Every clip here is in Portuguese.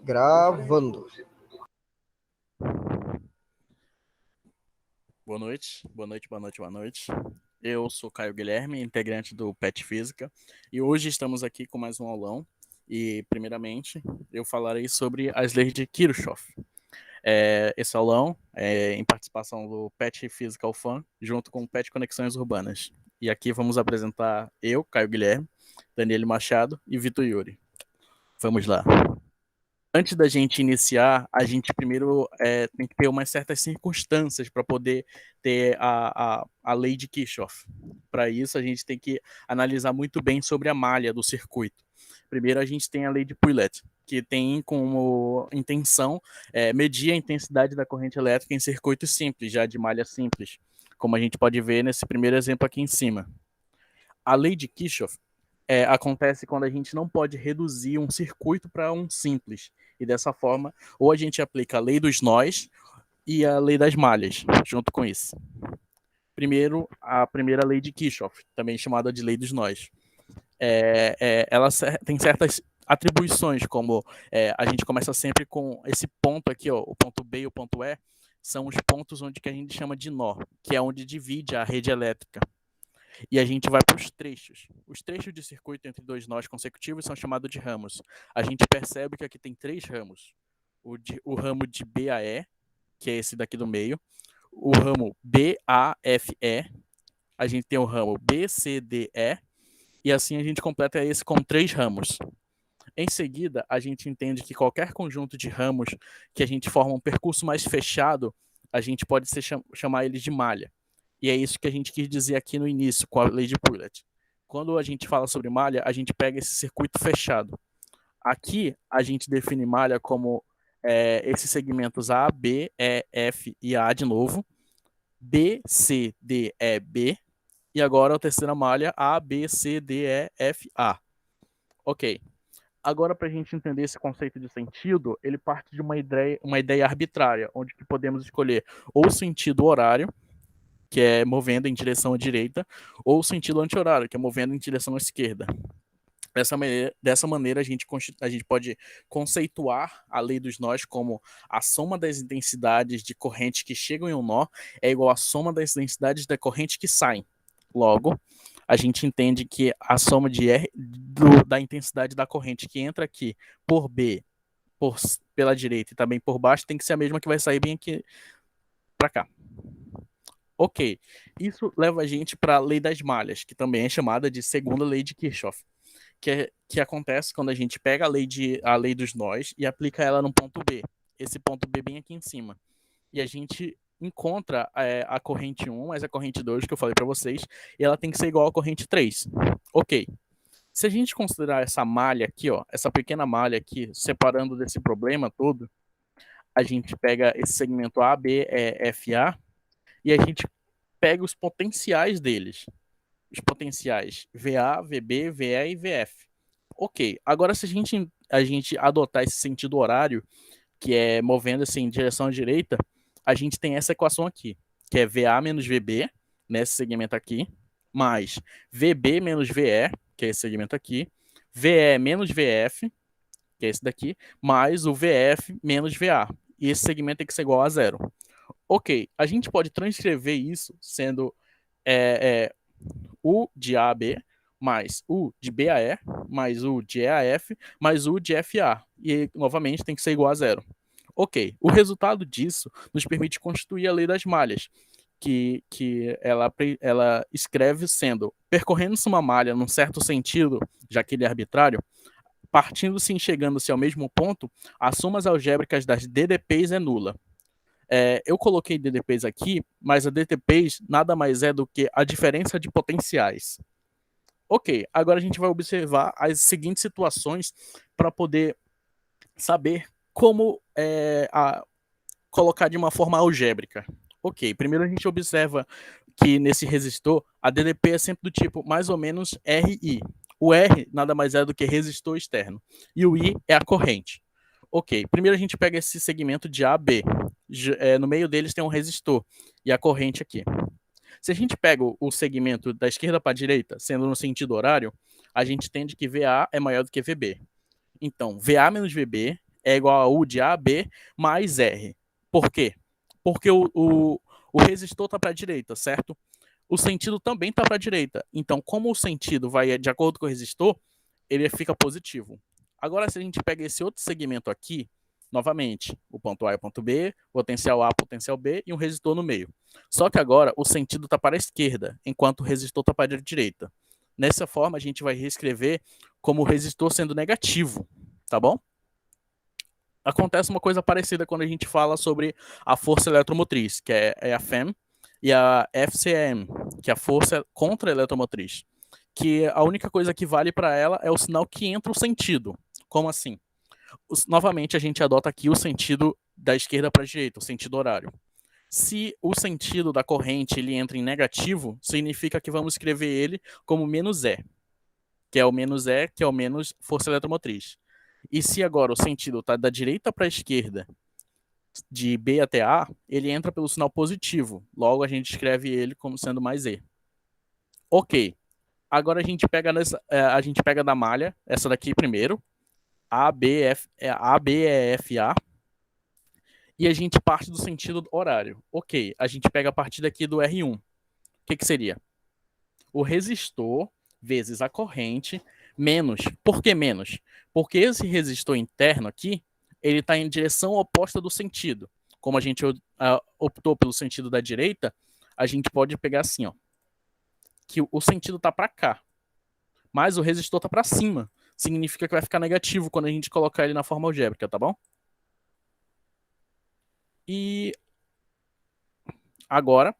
Gravando. Boa noite, boa noite, boa noite, boa noite. Eu sou Caio Guilherme, integrante do PET Física, e hoje estamos aqui com mais um aulão. E, primeiramente, eu falarei sobre as leis de Kirchhoff. Esse aulão é em participação do PET Physical Fan, junto com o PET Conexões Urbanas. E aqui vamos apresentar eu, Caio Guilherme, Daniele Machado e Vitor Yuri. Vamos lá. Antes da gente iniciar, a gente primeiro tem que ter umas certas circunstâncias para poder ter a lei de Kirchhoff. Para isso, a gente tem que analisar muito bem sobre a malha do circuito. Primeiro, a gente tem a lei de Pouillet, que tem como intenção medir a intensidade da corrente elétrica em circuitos simples, já de malha simples, como a gente pode ver nesse primeiro exemplo aqui em cima. A lei de Kirchhoff acontece quando a gente não pode reduzir um circuito para um simples. E dessa forma, ou a gente aplica a lei dos nós e a lei das malhas, junto com isso. Primeiro, a primeira lei de Kirchhoff, também chamada de lei dos nós. Ela tem certas atribuições, como a gente começa sempre com esse ponto aqui, ó, o ponto B e o ponto E, são os pontos onde que a gente chama de nó, que é onde divide a rede elétrica. E a gente vai para os trechos. Os trechos de circuito entre dois nós consecutivos são chamados de ramos. A gente percebe que aqui tem três ramos. O ramo de BAE, que é esse daqui do meio. O ramo BAFE. A gente tem o ramo BCDE. E assim a gente completa esse com três ramos. Em seguida, a gente entende que qualquer conjunto de ramos que a gente forma um percurso mais fechado, a gente pode chamar eles de malha. E é isso que a gente quis dizer aqui no início, com a lei de Pouillet. Quando a gente fala sobre malha, a gente pega esse circuito fechado. Aqui, a gente define malha como esses segmentos A, B, E, F e A de novo. B, C, D, E, B. E agora a terceira malha, A, B, C, D, E, F, A. Ok. Agora, para a gente entender esse conceito de sentido, ele parte de uma ideia arbitrária, onde que podemos escolher ou o sentido horário, que é movendo em direção à direita, ou o sentido anti-horário, que é movendo em direção à esquerda. Dessa maneira, a gente pode conceituar a lei dos nós como a soma das intensidades de corrente que chegam em um nó é igual à soma das intensidades da corrente que saem. Logo, a gente entende que a soma de R da intensidade da corrente que entra aqui por B, pela direita e também por baixo, tem que ser a mesma que vai sair bem aqui para cá. Ok, isso leva a gente para a lei das malhas, que também é chamada de segunda lei de Kirchhoff, que acontece quando a gente pega a lei dos nós e aplica ela no ponto B, esse ponto B bem aqui em cima. E a gente encontra a corrente 1 mais a corrente 2, que eu falei para vocês, e ela tem que ser igual à corrente 3. Ok. Se a gente considerar essa malha aqui, ó, essa pequena malha aqui, separando desse problema todo, a gente pega esse segmento A, B, E, F, A, e a gente pega os potenciais deles. Os potenciais VA, VB, VE e VF. Ok, agora se a gente adotar esse sentido horário, que é movendo assim em direção à direita, a gente tem essa equação aqui, que é VA menos VB, nesse segmento aqui, mais VB menos VE, que é esse segmento aqui, VE menos VF, que é esse daqui, mais o VF menos VA. E esse segmento tem que ser igual a zero. Ok, a gente pode transcrever isso sendo U de A a B, mais U de B a E, mais U de E a F, mais U de F a. E, novamente, tem que ser igual a zero. Ok, o resultado disso nos permite constituir a lei das malhas, que ela escreve sendo, percorrendo-se uma malha num certo sentido, já que ele é arbitrário, partindo-se e chegando-se ao mesmo ponto, as somas algébricas das DDPs é nula. Eu coloquei DDPs aqui, mas a DDPs nada mais é do que a diferença de potenciais. Ok, agora a gente vai observar as seguintes situações para poder saber como colocar de uma forma algébrica. Ok, primeiro a gente observa que nesse resistor a DDP é sempre do tipo mais ou menos RI. O R nada mais é do que resistor externo e o I é a corrente. Ok, primeiro a gente pega esse segmento de A a B. No meio deles tem um resistor e a corrente aqui. Se a gente pega o segmento da esquerda para a direita, sendo no sentido horário, a gente entende que VA é maior do que VB. Então, VA menos VB é igual a U de A, B, mais R. Por quê? Porque o resistor está para a direita, certo? O sentido também está para a direita. Então, como o sentido vai de acordo com o resistor, ele fica positivo. Agora, se a gente pega esse outro segmento aqui, novamente, o ponto A e o ponto B, potencial A, potencial B e um resistor no meio. Só que agora o sentido está para a esquerda, enquanto o resistor está para a direita. Nessa forma, a gente vai reescrever como o resistor sendo negativo, tá bom? Acontece uma coisa parecida quando a gente fala sobre a força eletromotriz, que é a FEM, e a FCM, que é a força contra-eletromotriz. Que a única coisa que vale para ela é o sinal que entra o sentido. Como assim? Novamente, a gente adota aqui o sentido da esquerda para a direita, o sentido horário. Se o sentido da corrente ele entra em negativo, significa que vamos escrever ele como menos E, que é o menos E, que é o menos força eletromotriz. E se agora o sentido está da direita para a esquerda, de B até A, ele entra pelo sinal positivo. Logo, a gente escreve ele como sendo mais E. Ok. Agora a gente pega da malha, essa daqui primeiro, A, B, E, F, A, e a gente parte do sentido horário. Ok, a gente pega a partir daqui do R1. O que seria? O resistor vezes a corrente menos. Por que menos? Porque esse resistor interno aqui, ele está em direção oposta do sentido. Como a gente optou pelo sentido da direita, a gente pode pegar assim, ó, que o sentido está para cá, mas o resistor está para cima. Significa que vai ficar negativo quando a gente colocar ele na forma algébrica, tá bom? E agora,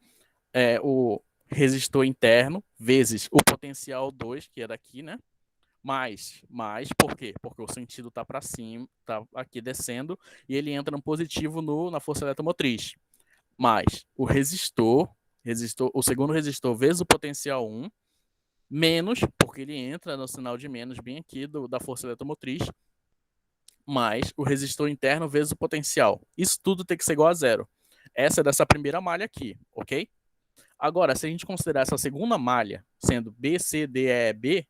o resistor interno vezes o potencial 2, que é daqui, né? Mais, por quê? Porque o sentido está para cima, está aqui descendo, e ele entra no positivo na força eletromotriz. Mais o resistor, o segundo resistor vezes o potencial 1, menos, porque ele entra no sinal de menos bem aqui da força eletromotriz, mais o resistor interno vezes o potencial. Isso tudo tem que ser igual a zero. Essa é dessa primeira malha aqui, ok? Agora, se a gente considerar essa segunda malha sendo B, C, D, E, B,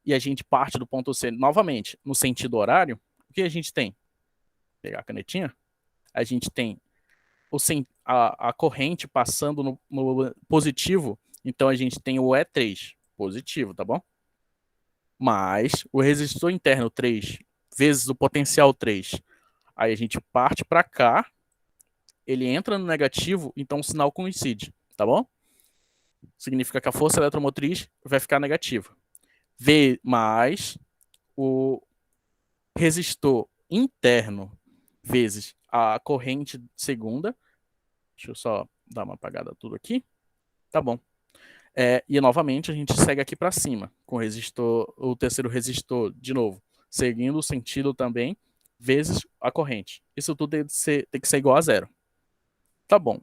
e a gente parte do ponto C novamente no sentido horário, o que a gente tem? Vou pegar a canetinha. A gente tem a corrente passando no positivo, então a gente tem o E3 positivo, tá bom? Mais o resistor interno 3 vezes o potencial 3. Aí a gente parte para cá, ele entra no negativo, então o sinal coincide, tá bom? Significa que a força eletromotriz vai ficar negativa. V mais o resistor interno vezes a corrente segunda. Deixa eu só dar uma apagada tudo aqui. Tá bom. E novamente a gente segue aqui para cima com o terceiro resistor de novo, seguindo o sentido também, vezes a corrente. Isso tudo tem que ser igual a zero. Tá bom.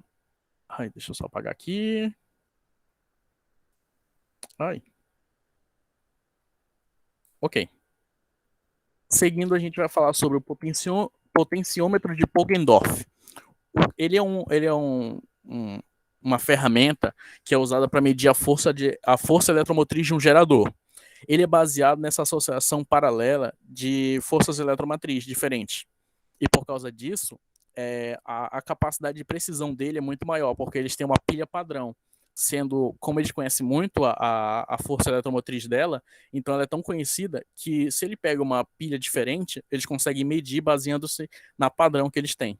Ai, deixa eu só apagar aqui. Ai. Ok. Seguindo, a gente vai falar sobre o potenciômetro de Poggendorff. Ele é uma ferramenta que é usada para medir a força eletromotriz de um gerador. Ele é baseado nessa associação paralela de forças eletromotrizes diferentes. E por causa disso, a capacidade de precisão dele é muito maior, porque eles têm uma pilha padrão. Sendo, como eles conhecem muito a força eletromotriz dela, então ela é tão conhecida que se ele pega uma pilha diferente, eles conseguem medir baseando-se na padrão que eles têm.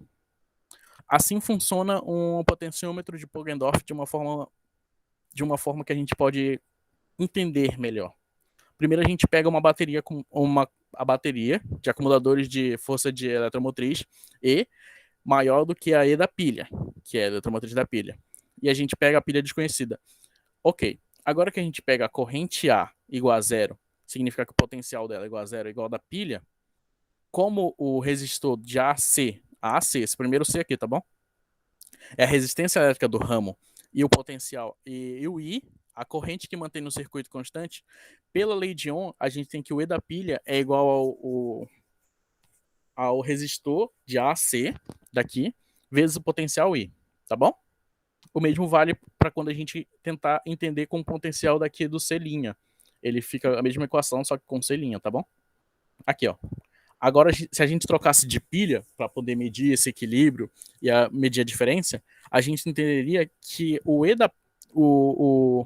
Assim funciona um potenciômetro de Poggendorff de uma forma que a gente pode entender melhor. Primeiro a gente pega uma bateria a bateria de acumuladores de força de eletromotriz E maior do que a E da pilha, que é a eletromotriz da pilha. E a gente pega a pilha desconhecida. Ok, agora que a gente pega a corrente A igual a zero, significa que o potencial dela é igual a zero, igual a da pilha, como o resistor de AC, esse primeiro C aqui, tá bom? É a resistência elétrica do ramo e o potencial e o I, a corrente que mantém no circuito constante, pela lei de Ohm, a gente tem que o E da pilha é igual ao resistor de AC daqui, vezes o potencial I, tá bom? O mesmo vale para quando a gente tentar entender com o potencial daqui do C'. Ele fica a mesma equação, só que com C', tá bom? Aqui, ó. Agora, se a gente trocasse de pilha para poder medir esse equilíbrio e medir a diferença, a gente entenderia que o E da o,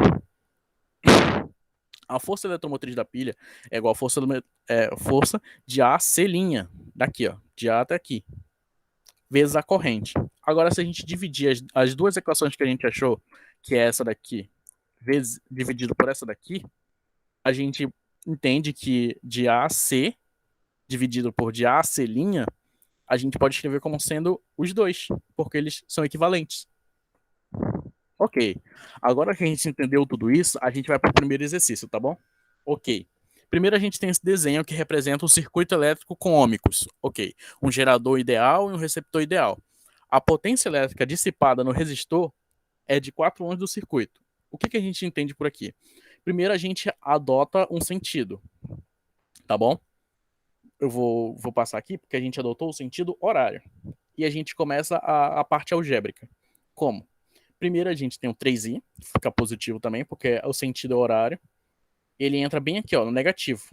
a força eletromotriz da pilha é igual a força de A a C', daqui, ó, de A até aqui, vezes a corrente. Agora, se a gente dividir as duas equações que a gente achou, que é essa daqui, dividido por essa daqui, a gente entende que de A a C, dividido por de A a C', a gente pode escrever como sendo os dois, porque eles são equivalentes. Ok. Agora que a gente entendeu tudo isso, a gente vai para o primeiro exercício, tá bom? Ok. Primeiro a gente tem esse desenho que representa um circuito elétrico com ohmicos. Ok. Um gerador ideal e um receptor ideal. A potência elétrica dissipada no resistor é de 4 ohms do circuito. O que a gente entende por aqui? Primeiro a gente adota um sentido, tá bom? Eu vou passar aqui porque a gente adotou o sentido horário. E a gente começa a parte algébrica. Como? Primeiro a gente tem o 3i, fica positivo também, porque o sentido é horário. Ele entra bem aqui, ó, no negativo,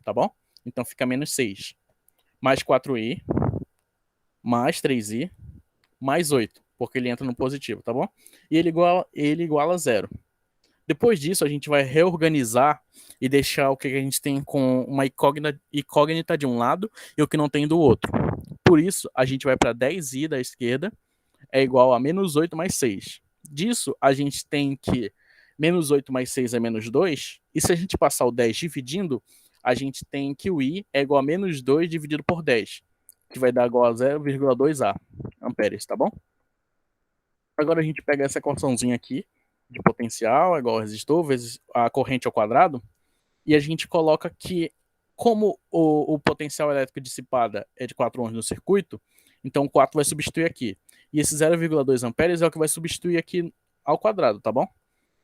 tá bom? Então fica menos 6. Mais 4i, mais 3i, mais 8, porque ele entra no positivo, tá bom? E ele iguala a zero. Depois disso, a gente vai reorganizar e deixar o que a gente tem com uma incógnita de um lado e o que não tem do outro. Por isso, a gente vai para 10i da esquerda é igual a menos 8 mais 6. Disso, a gente tem que menos 8 mais 6 é menos 2. E se a gente passar o 10 dividindo, a gente tem que o I é igual a menos 2 dividido por 10, que vai dar igual a 0,2A amperes, tá bom? Agora a gente pega essa equaçãozinha aqui, de potencial é igual a resistor vezes a corrente ao quadrado, e a gente coloca que, como o potencial elétrico dissipada é de 4 ohms no circuito, então o 4 vai substituir aqui. E esse 0,2 amperes é o que vai substituir aqui ao quadrado, tá bom?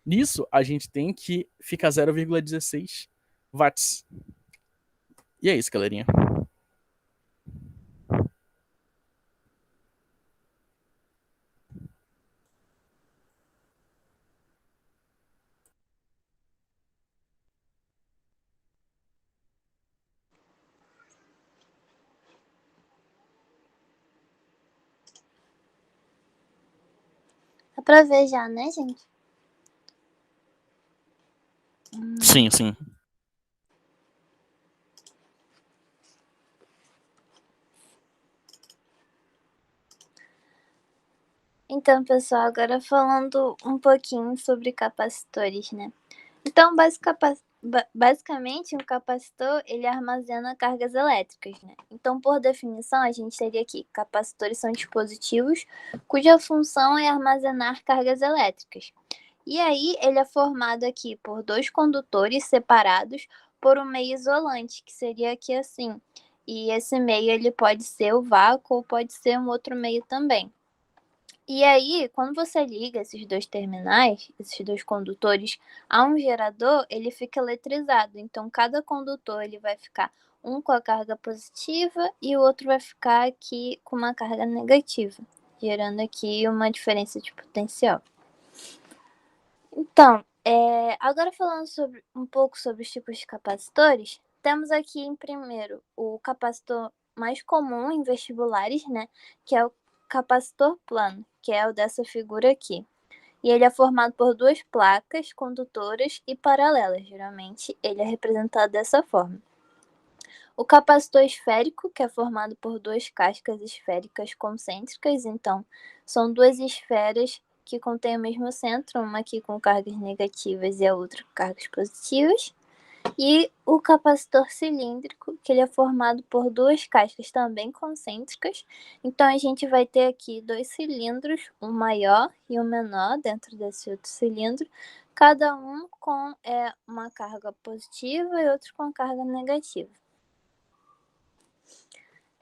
Nisso, a gente tem que fica 0,16 watts. E é isso, galerinha. Dá pra ver já, né, gente? Sim, sim. Então, pessoal, agora falando um pouquinho sobre capacitores, né? Então, basicamente, um capacitor, ele armazena cargas elétricas, né? Então, por definição, a gente teria aqui, capacitores são dispositivos cuja função é armazenar cargas elétricas. E aí, ele é formado aqui por dois condutores separados por um meio isolante, que seria aqui assim. E esse meio, ele pode ser o vácuo ou pode ser um outro meio também. E aí, quando você liga esses dois terminais, esses dois condutores, a um gerador, ele fica eletrizado. Então, cada condutor ele vai ficar um com a carga positiva e o outro vai ficar aqui com uma carga negativa, gerando aqui uma diferença de potencial. Então, agora falando um pouco sobre os tipos de capacitores, temos aqui em primeiro o capacitor mais comum em vestibulares, né, que é o capacitor plano, que é o dessa figura aqui. E ele é formado por duas placas condutoras e paralelas. Geralmente, ele é representado dessa forma. O capacitor esférico, que é formado por duas cascas esféricas concêntricas. Então, são duas esferas que contêm o mesmo centro, uma aqui com cargas negativas e a outra com cargas positivas. E o capacitor cilíndrico, que ele é formado por duas cascas também concêntricas. Então, a gente vai ter aqui dois cilindros, um maior e um menor dentro desse outro cilindro, cada um com uma carga positiva e outro com carga negativa.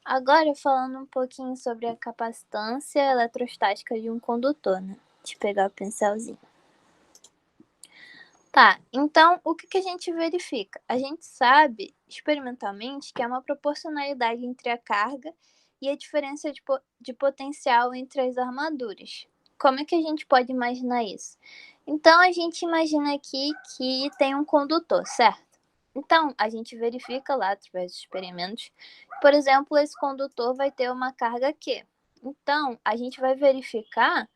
Agora, falando um pouquinho sobre a capacitância eletrostática de um condutor, né? Deixa eu pegar o pincelzinho. Tá, então o que a gente verifica? A gente sabe experimentalmente que há uma proporcionalidade entre a carga e a diferença de potencial entre as armaduras. Como é que a gente pode imaginar isso? Então a gente imagina aqui que tem um condutor, certo? Então, a gente verifica lá, através dos experimentos, por exemplo, esse condutor vai ter uma carga Q. Então, a gente vai verificar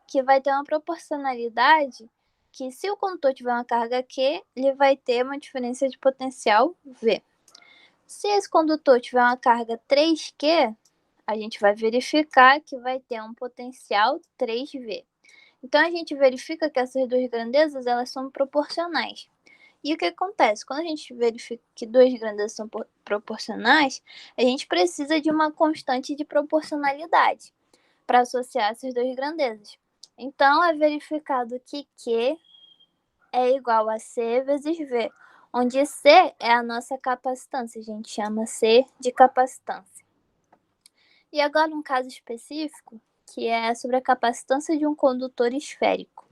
que vai ter uma proporcionalidade que, se o condutor tiver uma carga Q, ele vai ter uma diferença de potencial V. Se esse condutor tiver uma carga 3Q, a gente vai verificar que vai ter um potencial 3V. Então, a gente verifica que essas duas grandezas elas são proporcionais. E o que acontece? Quando a gente verifica que duas grandezas são proporcionais, a gente precisa de uma constante de proporcionalidade para associar essas duas grandezas. Então, é verificado que Q é igual a C vezes V, onde C é a nossa capacitância, a gente chama C de capacitância. E agora um caso específico, que é sobre a capacitância de um condutor esférico.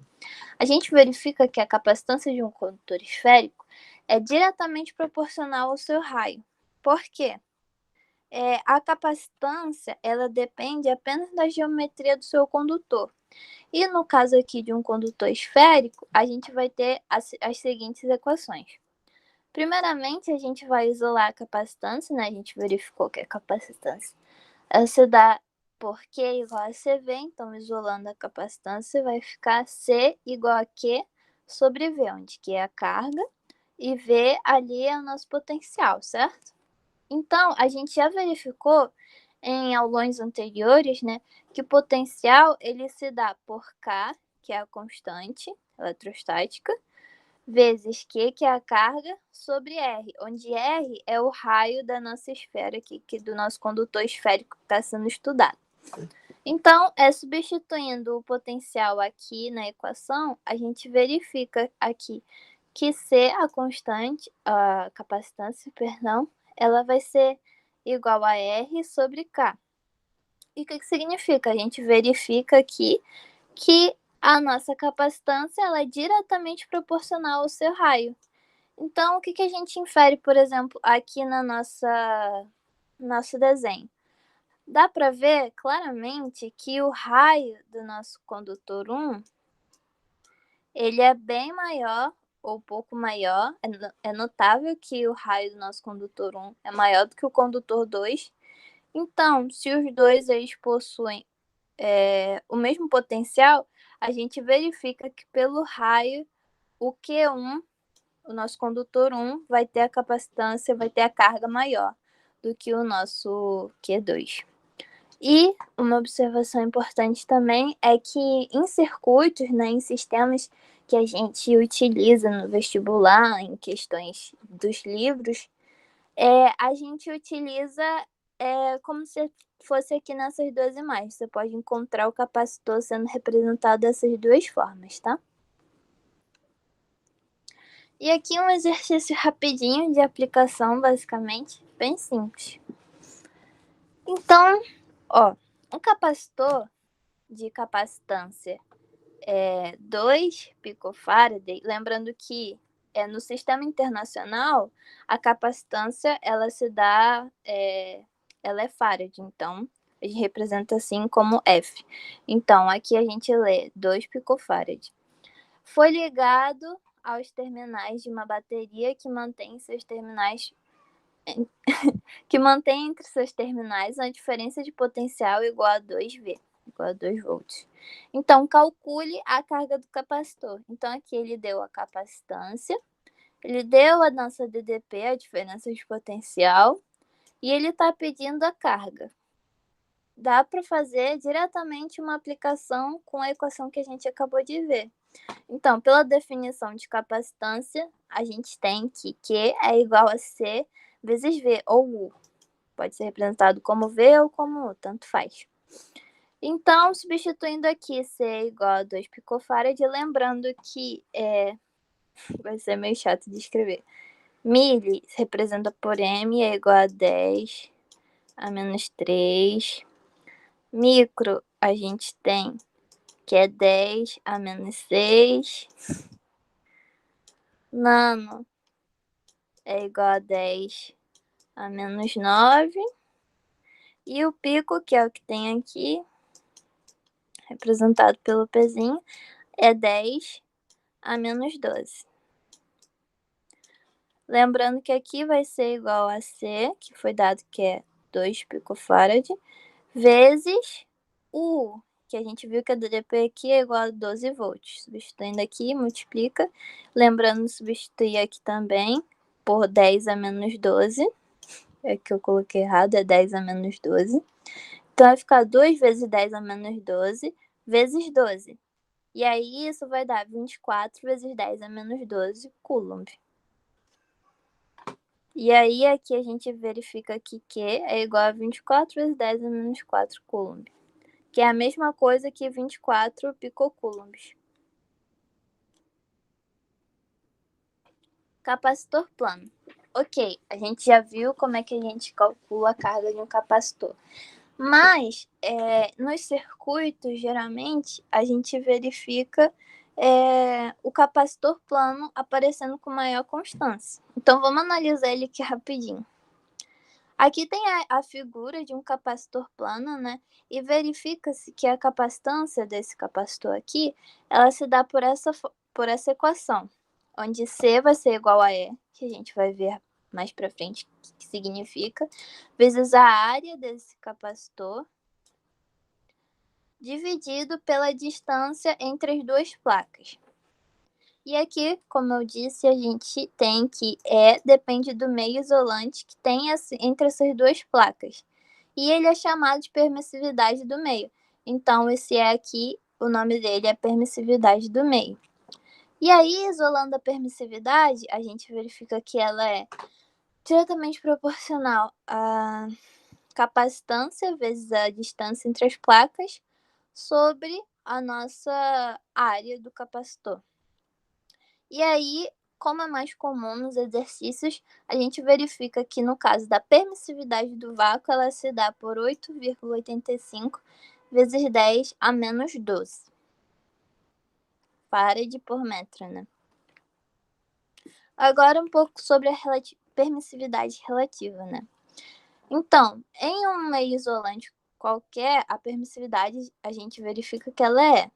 A gente verifica que a capacitância de um condutor esférico é diretamente proporcional ao seu raio. Por quê? A capacitância ela depende apenas da geometria do seu condutor. E no caso aqui de um condutor esférico, a gente vai ter as seguintes equações. Primeiramente, a gente vai isolar a capacitância, né? A gente verificou que a capacitância ela se dá por Q igual a CV, então isolando a capacitância vai ficar C igual a Q sobre V, onde Q é a carga e V ali é o nosso potencial, certo? Então, a gente já verificou em aulões anteriores, né, que o potencial ele se dá por K, que é a constante eletrostática, vezes Q, que é a carga, sobre R, onde R é o raio da nossa esfera aqui, que do nosso condutor esférico que está sendo estudado. Então, substituindo o potencial aqui na equação, a gente verifica aqui que C, a constante, a capacitância, perdão, ela vai ser igual a R sobre K. E o que significa? A gente verifica aqui que a nossa capacitância ela é diretamente proporcional ao seu raio. Então, o que a gente infere, por exemplo, aqui na nosso desenho? Dá para ver claramente que o raio do nosso condutor 1, ele é bem maior ou pouco maior. É notável que o raio do nosso condutor 1 é maior do que o condutor 2. Então, se os dois eles possuem o mesmo potencial, a gente verifica que pelo raio, o Q1, o nosso condutor 1, vai ter a capacitância, vai ter a carga maior do que o nosso Q2. E uma observação importante também é que em circuitos, né, em sistemas que a gente utiliza no vestibular, em questões dos livros, a gente utiliza como se fosse aqui nessas duas imagens. Você pode encontrar o capacitor sendo representado dessas duas formas, tá? E aqui um exercício rapidinho de aplicação, basicamente, bem simples. Então, um capacitor de capacitância 2 picofarad, lembrando que no sistema internacional a capacitância ela se dá, ela é farad, então a gente representa assim como F. Então aqui a gente lê 2 picofarad. Foi ligado aos terminais de uma bateria que mantém seus terminais que mantém entre seus terminais uma diferença de potencial igual a 2V, igual a 2 volts. Então, calcule a carga do capacitor. Então, aqui ele deu a capacitância, ele deu a nossa DDP, a diferença de potencial, e ele está pedindo a carga. Dá para fazer diretamente uma aplicação com a equação que a gente acabou de ver. Então, pela definição de capacitância, a gente tem que Q é igual a C vezes V, ou U. Pode ser representado como V ou como U, tanto faz. Então, substituindo aqui C é igual a 2 picofarad, lembrando que vai ser meio chato de escrever. Milli se representa por M, é igual a 10 a menos 3. Micro, a gente tem que é 10 a menos 6. Nano é igual a 10 a menos 9. E o pico, que é o que tem aqui, representado pelo Pzinho, é 10 a menos 12. Lembrando que aqui vai ser igual a C, que foi dado que é 2 picofarad, vezes U, que a gente viu que a DDP aqui é igual a 12 volts. Substituindo aqui, multiplica. Lembrando de substituir aqui também por 10 a menos 12. É que eu coloquei errado, é 10 a menos 12. Então, vai ficar 2 vezes 10 a menos 12 vezes 12. E aí, isso vai dar 24 vezes 10 a menos 12 coulomb. E aí, aqui a gente verifica que Q é igual a 24 vezes 10 a menos 4 coulomb, que é a mesma coisa que 24 picocoulombs. Capacitor plano. Ok, a gente já viu como é que a gente calcula a carga de um capacitor. Mas, nos circuitos, geralmente, a gente verifica o capacitor plano aparecendo com maior constância. Então, vamos analisar ele aqui rapidinho. Aqui tem a figura de um capacitor plano, né? E verifica-se que a capacitância desse capacitor aqui, ela se dá por essa equação, onde C vai ser igual a E, que a gente vai ver mais para frente o que significa, vezes a área desse capacitor, dividido pela distância entre as duas placas. E aqui, como eu disse, a gente tem que E depende do meio isolante que tem entre essas duas placas. E ele é chamado de permissividade do meio. Então, esse E aqui, o nome dele é permissividade do meio. E aí, isolando a permissividade, a gente verifica que ela é diretamente proporcional à capacitância vezes a distância entre as placas sobre a nossa área do capacitor. E aí, como é mais comum nos exercícios, a gente verifica que no caso da permissividade do vácuo, ela se dá por 8,85 vezes 10 a menos 12 farad por metro, né? Agora um pouco sobre a permissividade relativa, né? Então, em um meio isolante qualquer, a permissividade a gente verifica que ela é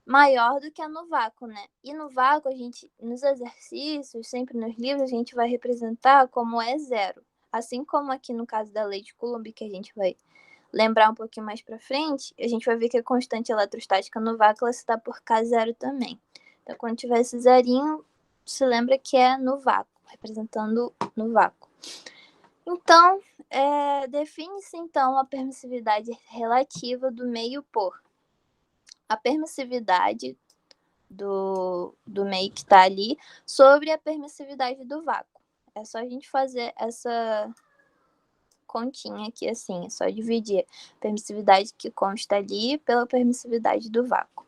maior do que a no vácuo, né? E no vácuo, a gente, nos exercícios, sempre nos livros, a gente vai representar como é zero. Assim como aqui no caso da lei de Coulomb, que a gente vai lembrar um pouquinho mais para frente, a gente vai ver que a constante eletrostática no vácuo ela se dá por K0 também. Então, quando tiver esse zerinho, se lembra que é no vácuo, representando no vácuo. Então, define-se então a permissividade relativa do meio por a permissividade do meio que está ali sobre a permissividade do vácuo. É só a gente fazer essa continha aqui assim, é só dividir a permissividade que consta ali pela permissividade do vácuo.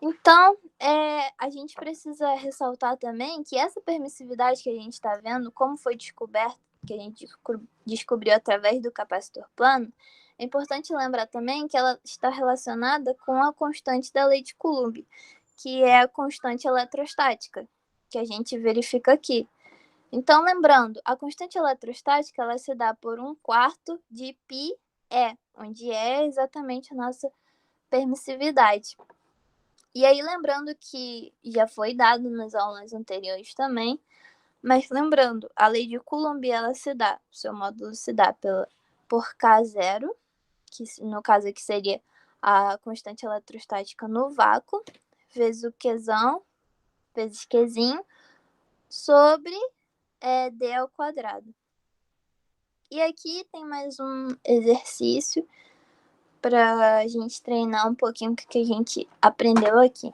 Então, a gente precisa ressaltar também que essa permissividade que a gente está vendo, como foi descoberto, que a gente descobriu através do capacitor plano, é importante lembrar também que ela está relacionada com a constante da lei de Coulomb, que é a constante eletrostática, que a gente verifica aqui. Então, lembrando, a constante eletrostática ela se dá por 1/4 de πe, onde é exatamente a nossa permissividade. E aí, lembrando que já foi dado nas aulas anteriores também, mas lembrando, a lei de Coulomb ela se dá, o seu módulo se dá por K0, que no caso aqui seria a constante eletrostática no vácuo, vezes o Qzão, vezes Qzinho, sobre D ao quadrado. E aqui tem mais um exercício para a gente treinar um pouquinho o que a gente aprendeu aqui.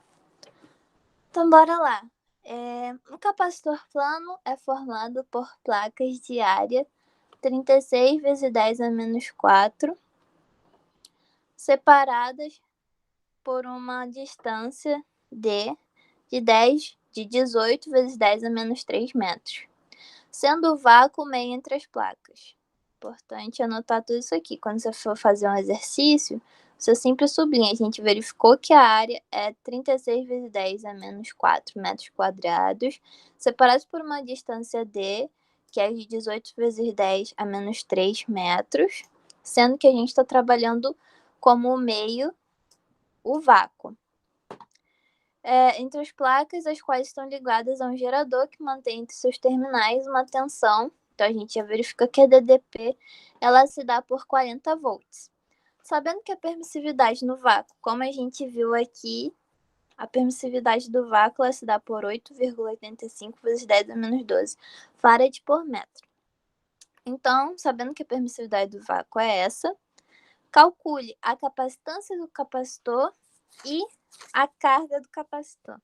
Então, bora lá. Um capacitor plano é formado por placas de área 36 vezes 10 a menos 4, separadas por uma distância de 18 vezes 10 a menos 3 metros, sendo o vácuo meio entre as placas. Importante anotar tudo isso aqui. Quando você for fazer um exercício, você sempre sublinha. A gente verificou que a área é 36 vezes 10 a menos 4 metros quadrados, separados por uma distância D, que é de 18 vezes 10 a menos 3 metros, sendo que a gente está trabalhando como meio o vácuo. entre as placas, as quais estão ligadas a um gerador que mantém entre seus terminais uma tensão. Então, a gente já verifica que a DDP ela se dá por 40 volts. Sabendo que a permissividade no vácuo, como a gente viu aqui, a permissividade do vácuo ela se dá por 8,85 vezes 10 a menos 12 farad por metro. Então, sabendo que a permissividade do vácuo é essa, calcule a capacitância do capacitor e a carga do capacitor.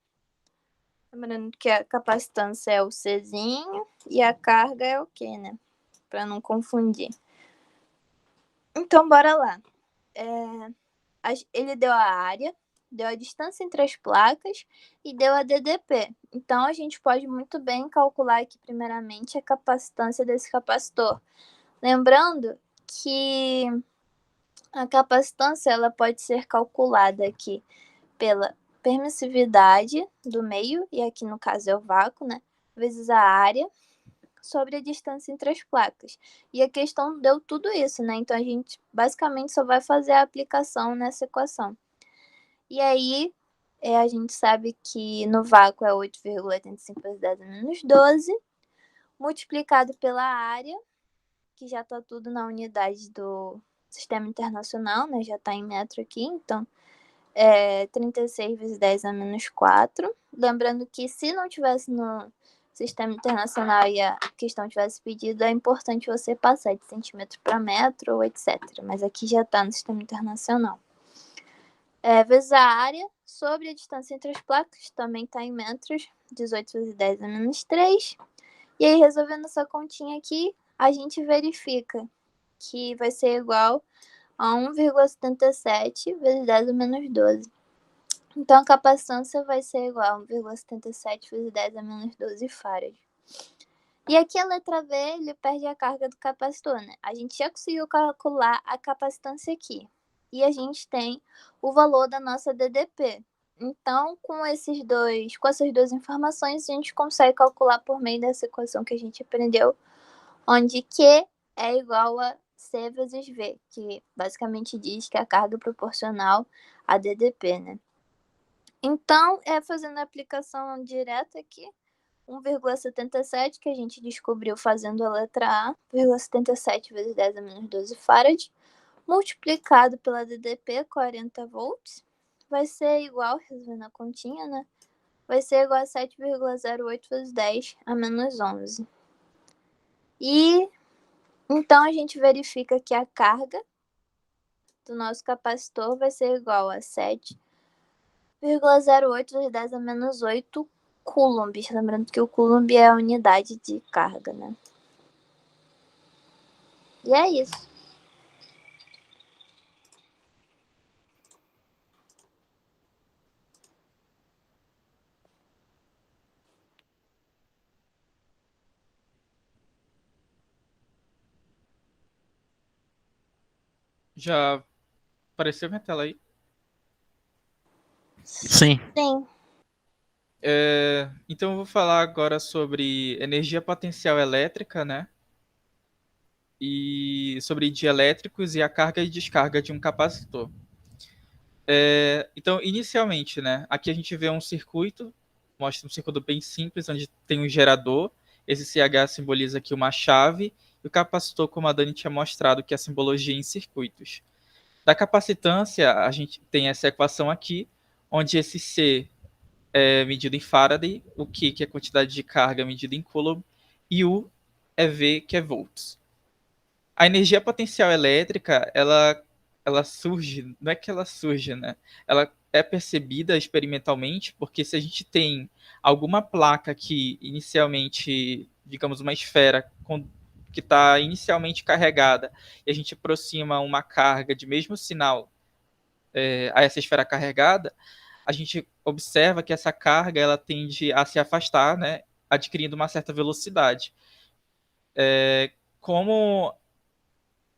Lembrando que a capacitância é o Czinho e a carga é o Q, né? Para não confundir. Então, bora lá. Ele deu a área, deu a distância entre as placas e deu a DDP. Então, a gente pode muito bem calcular aqui, primeiramente, a capacitância desse capacitor. Lembrando que a capacitância ela pode ser calculada aqui pela permissividade do meio, e aqui no caso é o vácuo, né? Vezes a área sobre a distância entre as placas. E a questão deu tudo isso, né? Então a gente basicamente só vai fazer a aplicação nessa equação. E aí a gente sabe que no vácuo é 8,85 vezes 10 a menos 12, multiplicado pela área, que já está tudo na unidade do sistema internacional, né? Já está em metro aqui, então 36 vezes 10 a menos 4. Lembrando que se não tivesse no sistema internacional e a questão tivesse pedido, é importante você passar de centímetro para metro ou etc. Mas aqui já está no sistema internacional. Vezes a área sobre a distância entre as placas, também está em metros, 18 vezes 10 a menos 3. E aí, resolvendo essa continha aqui, a gente verifica que vai ser igual a 1,77 vezes 10 a menos 12. Então, a capacitância vai ser igual a 1,77 vezes 10 a menos 12 farad. E aqui a letra V, ele perde a carga do capacitor, né? A gente já conseguiu calcular a capacitância aqui. E a gente tem o valor da nossa DDP. Então, com essas duas informações, a gente consegue calcular por meio dessa equação que a gente aprendeu, onde Q é igual a C vezes V, que basicamente diz que é a carga proporcional a DDP, né? Então, fazendo a aplicação direta aqui, 1,77 que a gente descobriu fazendo a letra A, 1,77 vezes 10 a menos 12 farad, multiplicado pela DDP, 40 volts, vai ser igual, resolvendo a continha, né? Vai ser igual a 7,08 vezes 10 a menos 11. E então a gente verifica que a carga do nosso capacitor vai ser igual a 7,08 vezes 10 a menos 8 coulombs. Lembrando que o coulomb é a unidade de carga, né? E é isso. Já apareceu minha tela aí? Sim. Sim. Então eu vou falar agora sobre energia potencial elétrica, né? E sobre dielétricos e a carga e descarga de um capacitor. Então, inicialmente, né? Aqui a gente vê um circuito, mostra um circuito bem simples, onde tem um gerador. Esse CH simboliza aqui uma chave. E o capacitor, como a Dani tinha mostrado, que é a simbologia em circuitos. Da capacitância, a gente tem essa equação aqui, onde esse C é medido em Faraday, o Q, que é a quantidade de carga medida em Coulomb, e o é V, que é volts. A energia potencial elétrica, ela surge, não é que ela surge, né? Ela é percebida experimentalmente, porque se a gente tem alguma placa que inicialmente, digamos, uma esfera que está inicialmente carregada, e a gente aproxima uma carga de mesmo sinal a essa esfera carregada, a gente observa que essa carga ela tende a se afastar, né, adquirindo uma certa velocidade. Como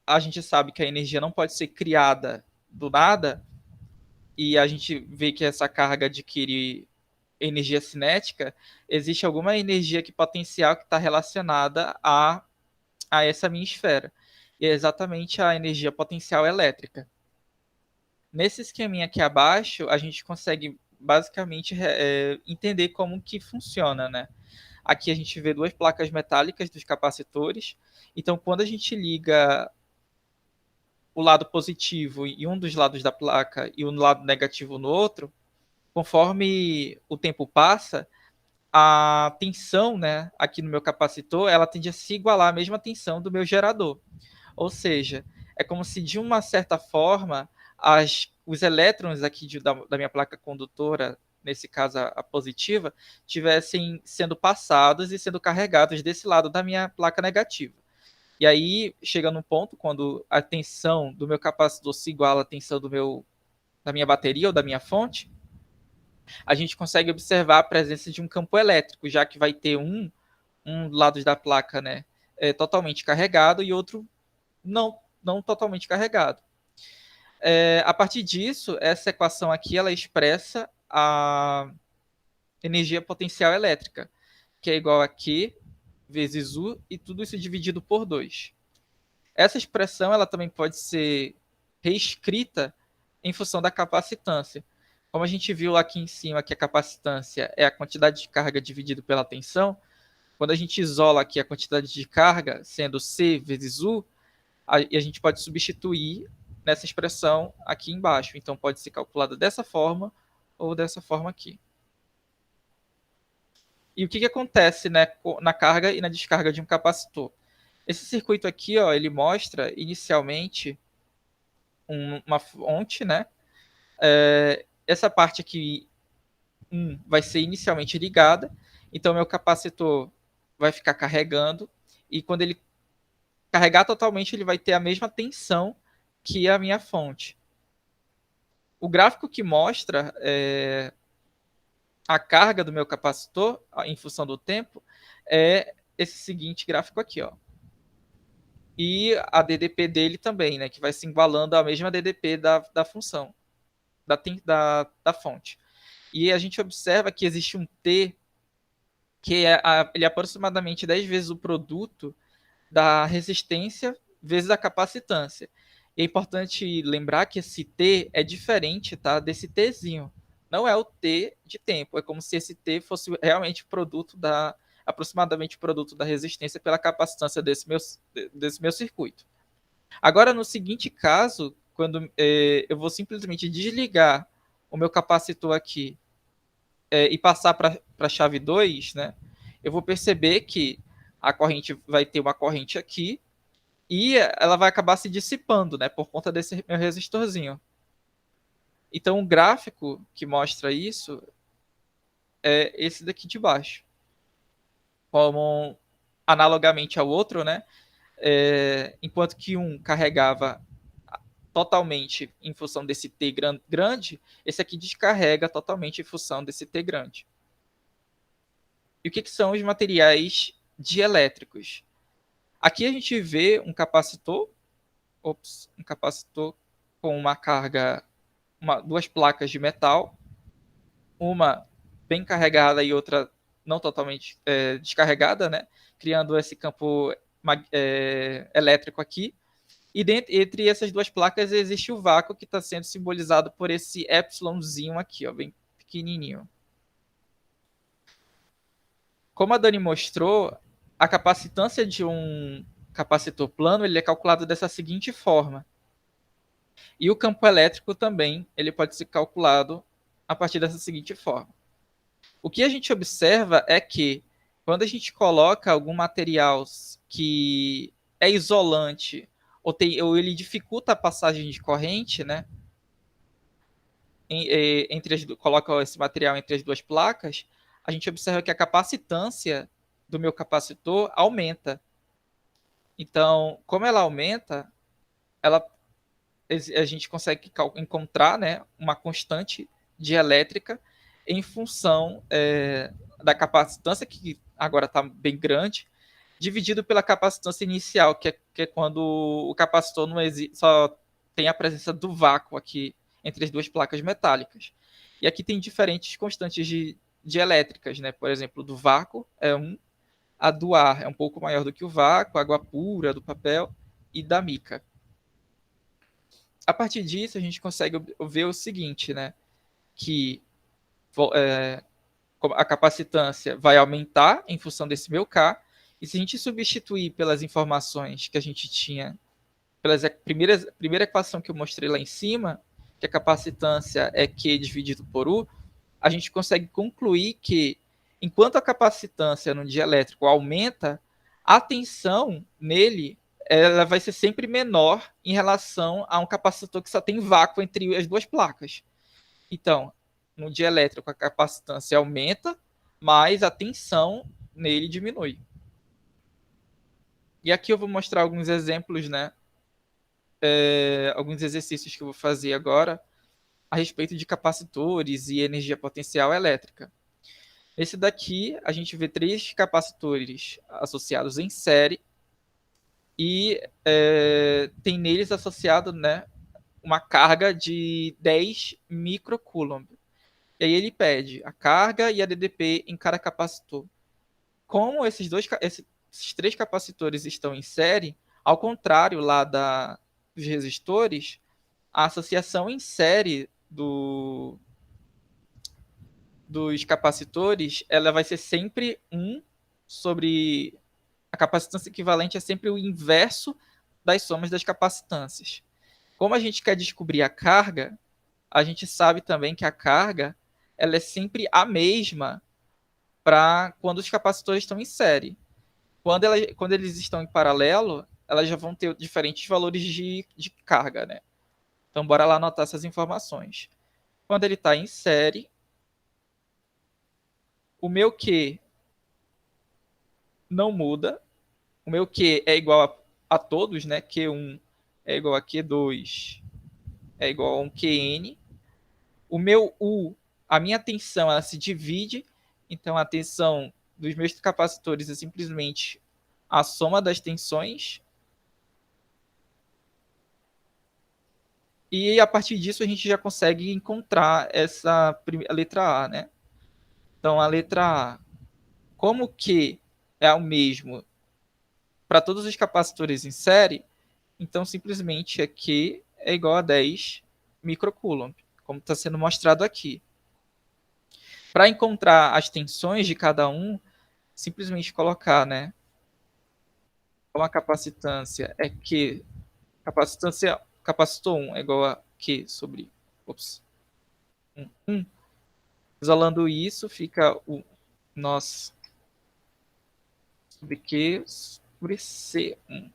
a gente sabe que a energia não pode ser criada do nada, e a gente vê que essa carga adquire energia cinética, existe alguma energia potencial que está relacionada a essa minha esfera. E é exatamente a energia potencial elétrica. Nesse esqueminha aqui abaixo, a gente consegue basicamente entender como que funciona, né? Aqui a gente vê duas placas metálicas dos capacitores. Então, quando a gente liga o lado positivo em um dos lados da placa e o lado negativo no outro, conforme o tempo passa, a tensão, né, aqui no meu capacitor, ela tende a se igualar à mesma tensão do meu gerador. Ou seja, é como se de uma certa forma os elétrons aqui da minha placa condutora, nesse caso a positiva, tivessem sendo passados e sendo carregados desse lado da minha placa negativa. E aí chega num ponto quando a tensão do meu capacitor se iguala à tensão da minha bateria ou da minha fonte, a gente consegue observar a presença de um campo elétrico, já que vai ter um lado da placa, né, totalmente carregado e outro não totalmente carregado. A partir disso, essa equação aqui ela expressa a energia potencial elétrica, que é igual a Q vezes U, e tudo isso dividido por 2. Essa expressão ela também pode ser reescrita em função da capacitância. Como a gente viu lá aqui em cima que a capacitância é a quantidade de carga dividido pela tensão, quando a gente isola aqui a quantidade de carga, sendo C vezes U, a gente pode substituir nessa expressão aqui embaixo. Então, pode ser calculada dessa forma ou dessa forma aqui. E o que acontece, né, na carga e na descarga de um capacitor? Esse circuito aqui, ó, ele mostra inicialmente uma fonte, né? Essa parte aqui vai ser inicialmente ligada, então meu capacitor vai ficar carregando, e quando ele carregar totalmente, ele vai ter a mesma tensão que a minha fonte. O gráfico que mostra a carga do meu capacitor em função do tempo é esse seguinte gráfico aqui, ó. E a DDP dele também, né, que vai se igualando à mesma DDP da função, da fonte. E a gente observa que existe um T que ele é aproximadamente 10 vezes o produto da resistência vezes a capacitância. E é importante lembrar que esse T é diferente, tá, desse Tzinho. Não é o T de tempo, é como se esse T fosse realmente aproximadamente produto da resistência pela capacitância desse meu circuito. Agora, no seguinte caso, quando eu vou simplesmente desligar o meu capacitor aqui e passar para a chave 2, né, eu vou perceber que a corrente vai ter uma corrente aqui e ela vai acabar se dissipando, né, por conta desse meu resistorzinho. Então, o gráfico que mostra isso é esse daqui de baixo. Como analogamente ao outro, né, enquanto que um carregava totalmente em função desse T grande, esse aqui descarrega totalmente em função desse T grande. E o que são os materiais dielétricos? Aqui a gente vê um capacitor com uma carga, duas placas de metal, uma bem carregada e outra não totalmente descarregada, né? Criando esse campo elétrico aqui. E entre essas duas placas existe o vácuo que está sendo simbolizado por esse epsilonzinho aqui, ó, bem pequenininho. Como a Dani mostrou, a capacitância de um capacitor plano ele é calculado dessa seguinte forma. E o campo elétrico também ele pode ser calculado a partir dessa seguinte forma. O que a gente observa é que quando a gente coloca algum material que é isolante ou ele dificulta a passagem de corrente, né? Coloca esse material entre as duas placas, a gente observa que a capacitância do meu capacitor aumenta. Então, como ela aumenta, a gente consegue encontrar, né, uma constante dielétrica em função da capacitância, que agora está bem grande, dividido pela capacitância inicial, que é quando o capacitor só tem a presença do vácuo aqui entre as duas placas metálicas. E aqui tem diferentes constantes dielétricas, né? Por exemplo, do vácuo é 1, a do ar é um pouco maior do que o vácuo, a água pura, do papel e da mica. A partir disso, a gente consegue ver o seguinte, né? Que a capacitância vai aumentar em função desse meu K, e se a gente substituir pelas informações que a gente tinha, pela primeira equação que eu mostrei lá em cima, que a capacitância é Q dividido por U, a gente consegue concluir que, enquanto a capacitância no dielétrico aumenta, a tensão nele ela vai ser sempre menor em relação a um capacitor que só tem vácuo entre as duas placas. Então, no dielétrico, a capacitância aumenta, mas a tensão nele diminui. E aqui eu vou mostrar alguns exemplos, né? Alguns exercícios que eu vou fazer agora a respeito de capacitores e energia potencial elétrica. Esse daqui, a gente vê 3 capacitores associados em série e tem neles associado, né, uma carga de 10 microcoulomb. E aí ele pede a carga e a DDP em cada capacitor. Como esses 3 capacitores estão em série, ao contrário lá dos resistores, a associação em série dos capacitores, ela vai ser sempre 1 sobre... A capacitância equivalente é sempre o inverso das somas das capacitâncias. Como a gente quer descobrir a carga, a gente sabe também que a carga ela é sempre a mesma para quando os capacitores estão em série. Quando eles estão em paralelo, elas já vão ter diferentes valores de carga, né? Então, bora lá anotar essas informações. Quando ele está em série, o meu Q não muda. O meu Q é igual a todos, né? Q1 é igual a Q2 é igual a um Qn. O meu U, a minha tensão, ela se divide. Então, a tensão dos meus capacitores é simplesmente a soma das tensões. E a partir disso a gente já consegue encontrar a letra A, né? Então, a letra A, como que é o mesmo para todos os capacitores em série, então simplesmente aqui é igual a 10 microcoulomb, como está sendo mostrado aqui. Para encontrar as tensões de cada um, simplesmente colocar, né? Como a capacitância é Q, capacitor 1 é igual a Q sobre 1. Isolando isso, fica o nosso sobre Q sobre C1.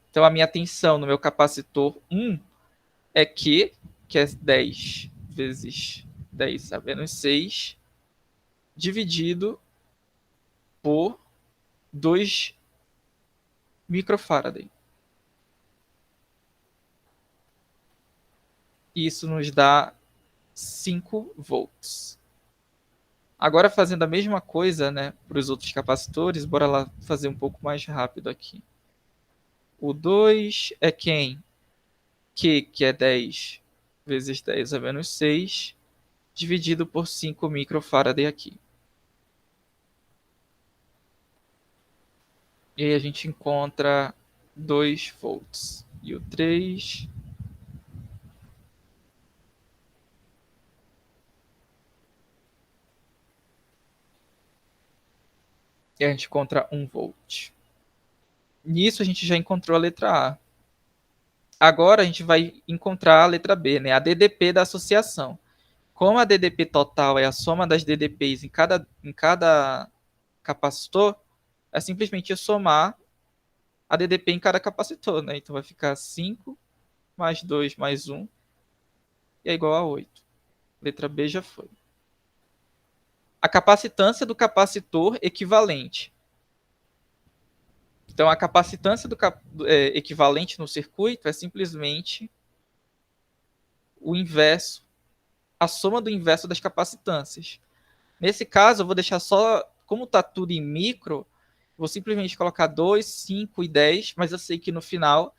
Então, a minha tensão no meu capacitor 1 é Q, que é 10 vezes 10 a menos 6, dividido por 2 microfarad. Isso nos dá 5 volts. Agora, fazendo a mesma coisa, né, para os outros capacitores, bora lá fazer um pouco mais rápido aqui. O 2 é quem? Q, que é 10 vezes 10 a menos 6, dividido por 5 microfarad aqui. E aí a gente encontra 2 volts. E o 3... E a gente encontra 1 volt. Nisso a gente já encontrou a letra A. Agora a gente vai encontrar a letra B, né? A DDP da associação. Como a DDP total é a soma das DDPs em cada capacitor, é simplesmente somar a DDP em cada capacitor, né? Então vai ficar 5 mais 2 mais 1 é igual a 8. Letra B já foi. A capacitância do capacitor equivalente. Então, a capacitância equivalente no circuito é simplesmente o inverso, a soma do inverso das capacitâncias. Nesse caso, eu vou deixar só, como está tudo em micro, vou simplesmente colocar 2, 5 e 10, mas eu sei que no final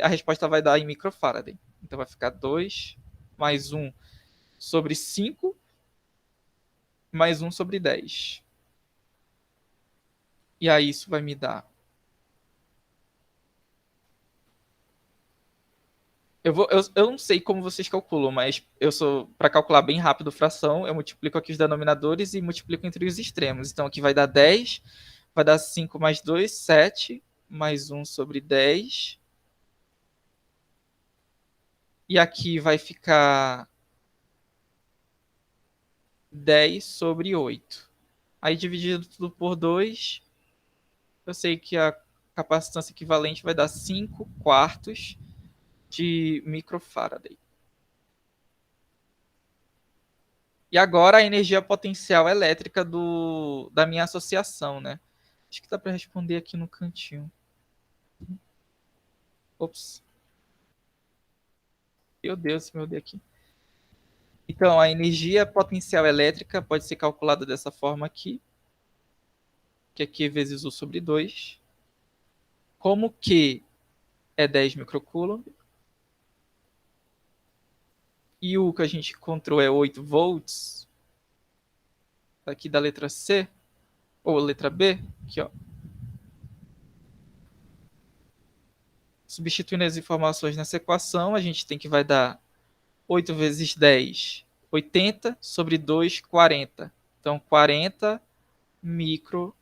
a resposta vai dar em microfarad. Então, vai ficar 2 mais 1 sobre 5 mais 1 sobre 10. E aí isso vai me dar Eu não sei como vocês calculam, mas para calcular bem rápido fração, eu multiplico aqui os denominadores e multiplico entre os extremos. Então aqui vai dar 10, vai dar 5 mais 2, 7, mais 1 sobre 10. E aqui vai ficar 10 sobre 8. Aí dividido tudo por 2, eu sei que a capacitância equivalente vai dar 5 quartos de microfaraday. E agora a energia potencial elétrica da minha associação, né? Acho que dá para responder aqui no cantinho. Ops. Meu Deus, meu Deus aqui. Então, a energia potencial elétrica pode ser calculada dessa forma aqui, que aqui é vezes U sobre 2. Como Q é 10 microcoulomb, e U que a gente encontrou é 8 volts, aqui da letra C, ou letra B, aqui ó. Substituindo as informações nessa equação, a gente tem que vai dar 8 vezes 10, 80, sobre 2, 40. Então, 40 microjoule.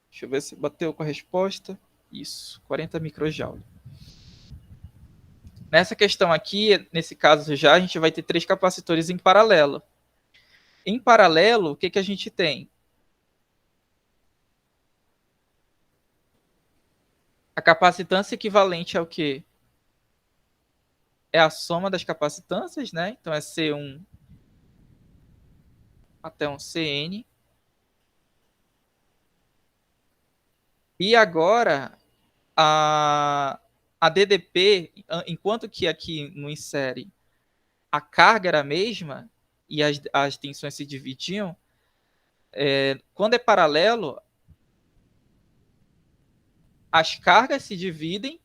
Deixa eu ver se bateu com a resposta. Isso, 40 microjoule. Nessa questão aqui, nesse caso já, a gente vai ter 3 capacitores em paralelo. Em paralelo, o que a gente tem? A capacitância equivalente ao quê? É a soma das capacitâncias, né? Então é C1 até um Cn. E agora, a DDP, enquanto que aqui no insere a carga era a mesma e as tensões se dividiam, quando é paralelo, as cargas se dividem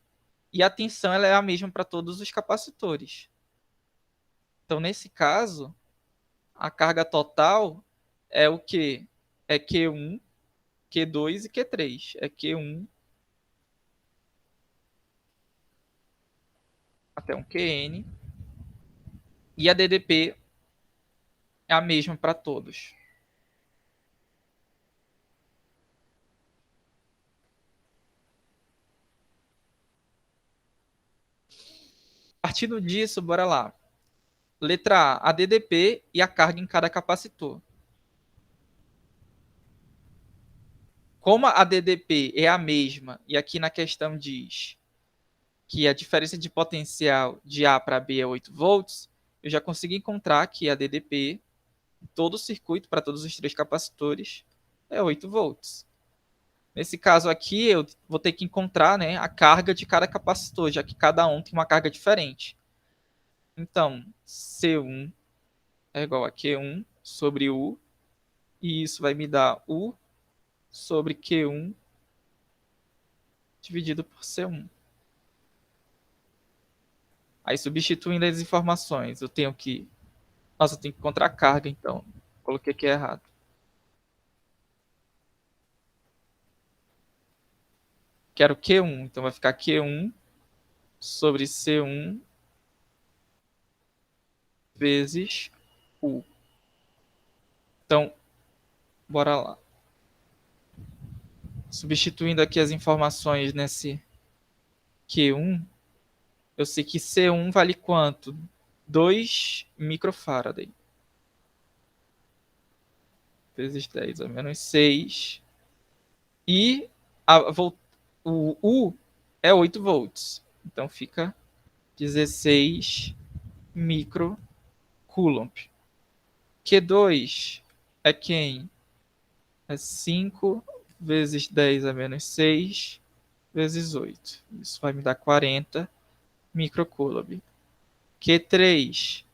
e a tensão ela é a mesma para todos os capacitores. Então, nesse caso, a carga total é o quê? É Q1, Q2 e Q3. É Q1 até um Qn. E a DDP é a mesma para todos. Partindo disso, bora lá. Letra A DDP e a carga em cada capacitor. Como a DDP é a mesma, e aqui na questão diz que a diferença de potencial de A para B é 8 volts, eu já consegui encontrar que a DDP, todo o circuito, para todos os 3 capacitores, é 8 volts. Nesse caso aqui, eu vou ter que encontrar, né, a carga de cada capacitor, já que cada um tem uma carga diferente. Então, C1 é igual a Q1 sobre U, e isso vai me dar U sobre Q1 dividido por C1. Aí, substituindo as informações, eu tenho que... Nossa, eu tenho que encontrar a carga, então. Coloquei aqui errado. Quero Q1, então vai ficar Q1 sobre C1 vezes U. Então, bora lá. Substituindo aqui as informações nesse Q1, eu sei que C1 vale quanto? 2 microfaraday. Vezes 10 a menos 6. E o U é 8 volts. Então fica 16 microcoulomb. Q2 é quem? É 5 vezes 10 a menos 6 vezes 8. Isso vai me dar 40 microcoulomb. Q3,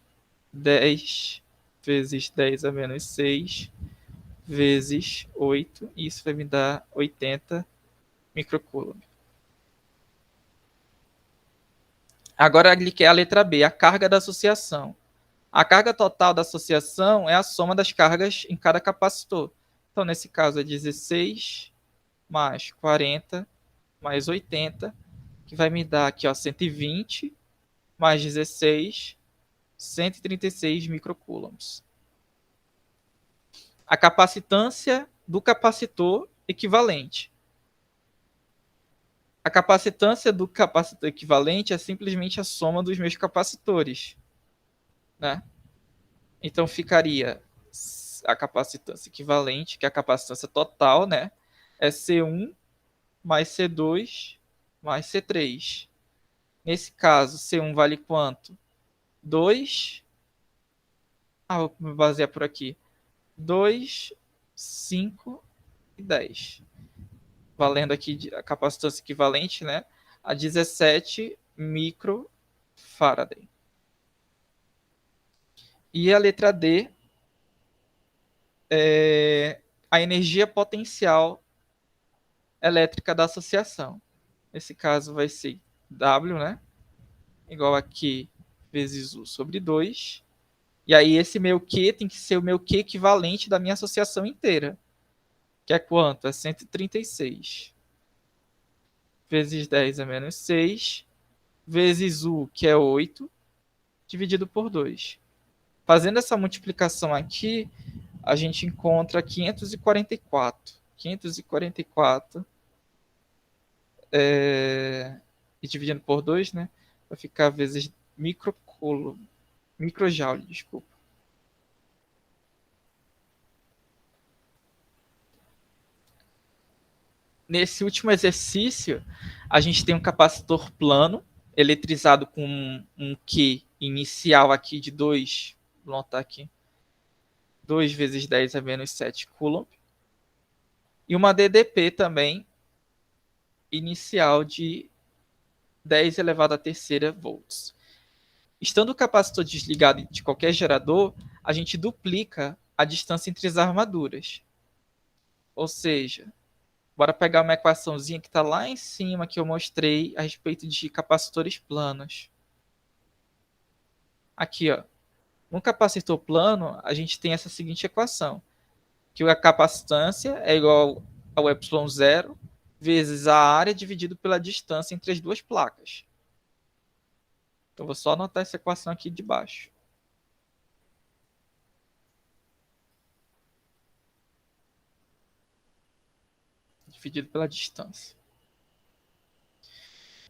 10 vezes 10 a menos 6 vezes 8. Isso vai me dar 80 microcoulomb. Agora ali que é a letra B, a carga da associação. A carga total da associação é a soma das cargas em cada capacitor. Então, nesse caso, é 16 mais 40 mais 80. que vai me dar aqui, ó, 120 mais 16, 136 microcoulombs. A capacitância do capacitor equivalente. A capacitância do capacitor equivalente é simplesmente a soma dos meus capacitores, né? Então ficaria a capacitância equivalente, que é a capacitância total, né? É C1 mais C2 mais C3. Nesse caso, C1 vale quanto? 2. Vou me basear por aqui. 2, 5 e 10. Valendo aqui a capacitância equivalente, né? A 17 microfaraday. E a letra D é a energia potencial elétrica da associação. Nesse caso vai ser W, né? Igual a Q vezes U sobre 2. E aí esse meu Q tem que ser o meu Q equivalente da minha associação inteira. Que é quanto? É 136. Vezes 10 é menos 6. Vezes U, que é 8. Dividido por 2. Fazendo essa multiplicação aqui, a gente encontra 544. 544 e dividindo por 2, né? Vai ficar vezes microjoule, desculpa. Nesse último exercício, a gente tem um capacitor plano, eletrizado com um Q inicial aqui de 2, vou notar aqui, 2 vezes 10 é menos 7 coulomb. E uma DDP também, inicial de 10 elevado à terceira volts. Estando o capacitor desligado de qualquer gerador, a gente duplica a distância entre as armaduras. Ou seja, bora pegar uma equaçãozinha que está lá em cima que eu mostrei a respeito de capacitores planos. Aqui, ó. No capacitor plano, a gente tem essa seguinte equação, que a capacitância é igual ao ε0 vezes a área dividido pela distância entre as duas placas. Então, vou só anotar essa equação aqui de baixo. Dividido pela distância.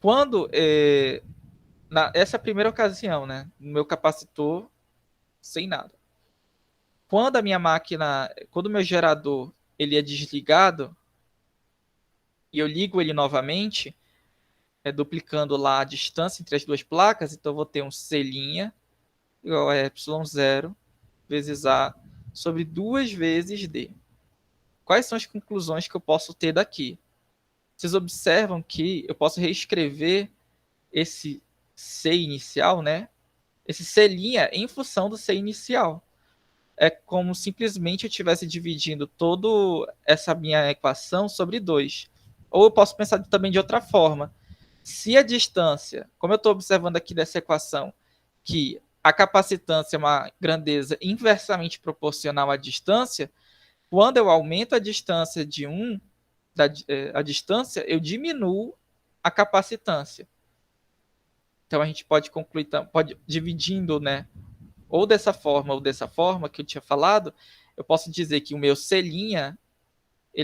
Quando, essa é a primeira ocasião, né? No meu capacitor, sem nada. Quando a minha máquina, quando o meu gerador ele é desligado, e eu ligo ele novamente, duplicando lá a distância entre as duas placas, então eu vou ter um C' igual a ε0 vezes A sobre 2 vezes D. Quais são as conclusões que eu posso ter daqui? Vocês observam que eu posso reescrever esse C inicial, né? Esse C' em função do C inicial. É como simplesmente eu estivesse dividindo toda essa minha equação sobre 2. Ou eu posso pensar também de outra forma. Se a distância, como eu estou observando aqui dessa equação, que a capacitância é uma grandeza inversamente proporcional à distância, quando eu aumento a distância de a distância, eu diminuo a capacitância. Então a gente pode concluir, pode dividindo, né? Ou dessa forma que eu tinha falado, eu posso dizer que o meu C' ele é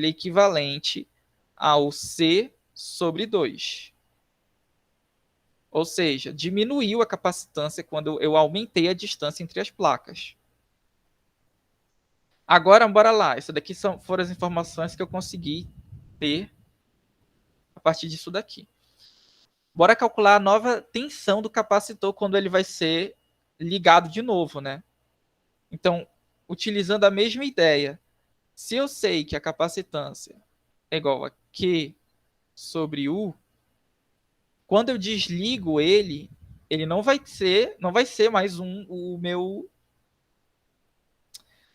equivalente ao C sobre 2. Ou seja, diminuiu a capacitância quando eu aumentei a distância entre as placas. Agora, bora lá. Isso daqui foram as informações que eu consegui ter a partir disso daqui. Bora calcular a nova tensão do capacitor quando ele vai ser ligado de novo, né? Então, utilizando a mesma ideia, se eu sei que a capacitância é igual a Q sobre U, quando eu desligo ele não vai ser mais o meu,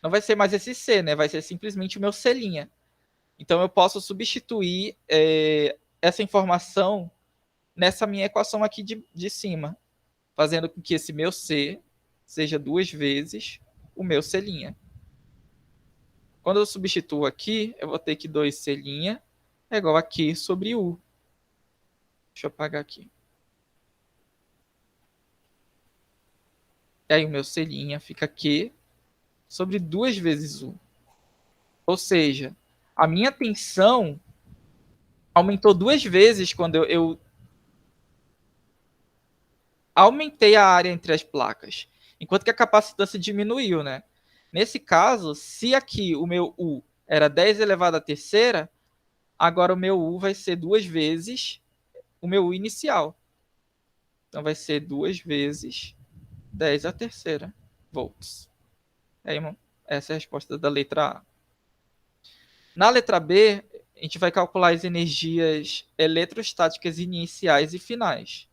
não vai ser mais esse C, né? Vai ser simplesmente o meu C'. Então eu posso substituir essa informação nessa minha equação aqui de cima, fazendo com que esse meu C seja 2 vezes o meu C'. Quando eu substituo aqui, eu vou ter que 2C' é igual a Q sobre U. Deixa eu apagar aqui. E aí o meu selinha fica Q sobre 2 vezes U. Ou seja, a minha tensão aumentou 2 vezes quando eu aumentei a área entre as placas, enquanto que a capacitância diminuiu, né? Nesse caso, se aqui o meu U era 10 elevado à terceira, agora o meu U vai ser 2 vezes o meu U inicial. Então vai ser 2 vezes 10 à terceira volts. Aí, essa é a resposta da letra A. Na letra B, a gente vai calcular as energias eletrostáticas iniciais e finais.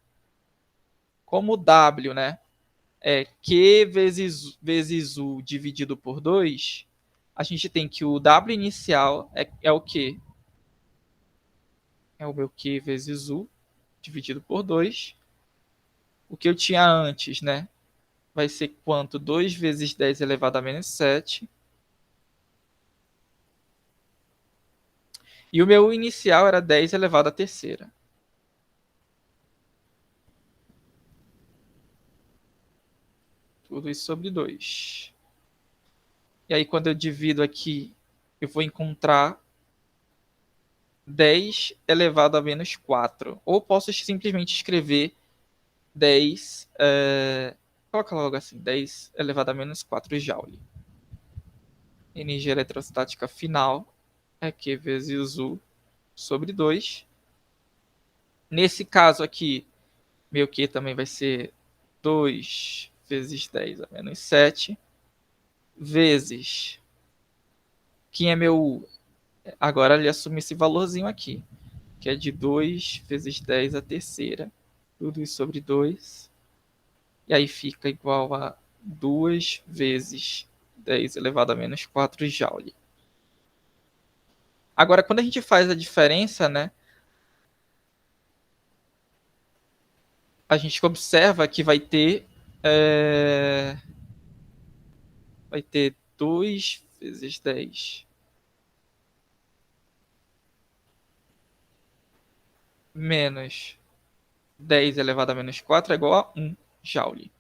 Como o W, né, é Q vezes U dividido por 2, a gente tem que o W inicial é o Q? É o meu Q vezes U dividido por 2. O que eu tinha antes, né, vai ser quanto? 2 vezes 10 elevado a menos 7. E o meu inicial era 10 elevado à terceira. Tudo isso sobre 2. E aí, quando eu divido aqui, eu vou encontrar 10 elevado a menos 4. Ou posso simplesmente escrever 10. Coloca logo assim: 10 elevado a menos 4 joule. Energia eletrostática final é Q vezes U sobre 2. Nesse caso aqui, meu Q também vai ser 2 vezes 10 a menos 7. Vezes. Quem é meu U? Agora ele assume esse valorzinho aqui, que é de 2 vezes 10 a terceira. Tudo isso sobre 2. E aí fica igual a 2 vezes 10 elevado a menos 4 joule. Agora, quando a gente faz a diferença, né, a gente observa que vai ter 2 vezes 10 menos 10 elevado a menos 4 é igual a 1 joule.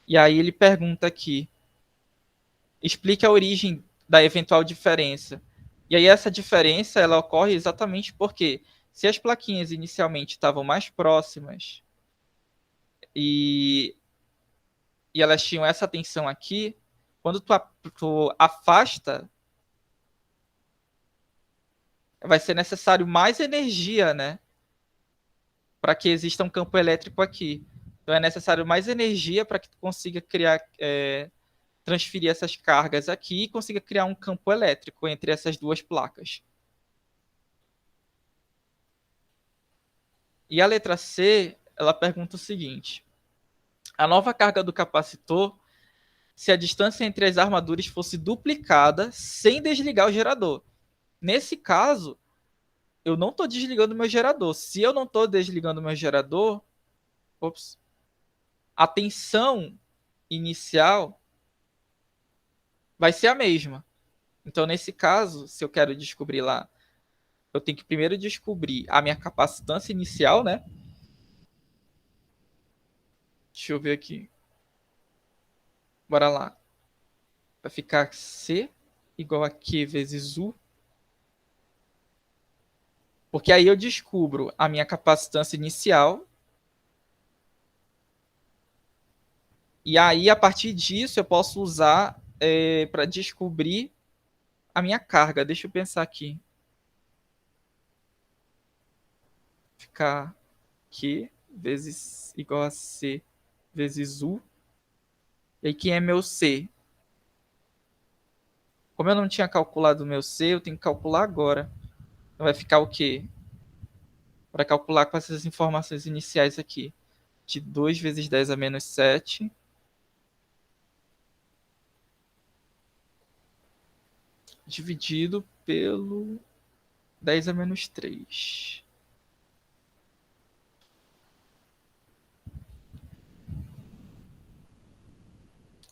E aí ele pergunta aqui, explique a origem da eventual diferença. E aí essa diferença ela ocorre exatamente porque se as plaquinhas inicialmente estavam mais próximas e, e elas tinham essa tensão aqui, quando tu afasta, vai ser necessário mais energia, né? Para que exista um campo elétrico aqui. Então é necessário mais energia para que tu consiga criar, transferir essas cargas aqui e consiga criar um campo elétrico entre essas duas placas. E a letra C, ela pergunta o seguinte: a nova carga do capacitor se a distância entre as armaduras fosse duplicada sem desligar o gerador. Nesse caso, eu não estou desligando o meu gerador. Se eu não estou desligando o meu gerador, a tensão inicial vai ser a mesma. Então, nesse caso, se eu quero descobrir lá, eu tenho que primeiro descobrir a minha capacitância inicial, né? Deixa eu ver aqui. Bora lá. Vai ficar C igual a Q vezes U. Porque aí eu descubro a minha capacitância inicial. E aí, a partir disso, eu posso usar para descobrir a minha carga. Deixa eu pensar aqui. Ficar Q vezes igual a C vezes U. E aí, quem é meu C? Como eu não tinha calculado o meu C, eu tenho que calcular agora. Então vai ficar o quê? Para calcular com essas informações iniciais aqui. De 2 vezes 10 a menos 7. Dividido pelo 10 a menos 3.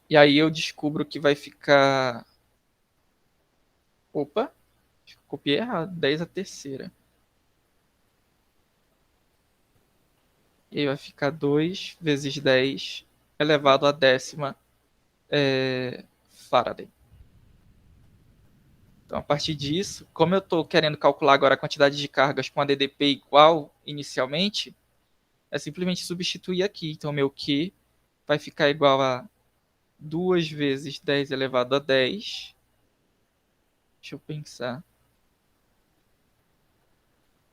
E aí eu descubro que vai ficar... Opa, copiei errado. 10 a terceira. E aí vai ficar 2 vezes 10 elevado à décima Faraday. Então, a partir disso, como eu estou querendo calcular agora a quantidade de cargas com a DDP igual inicialmente, é simplesmente substituir aqui. Então, meu Q vai ficar igual a 2 vezes 10 elevado a 10. Deixa eu pensar.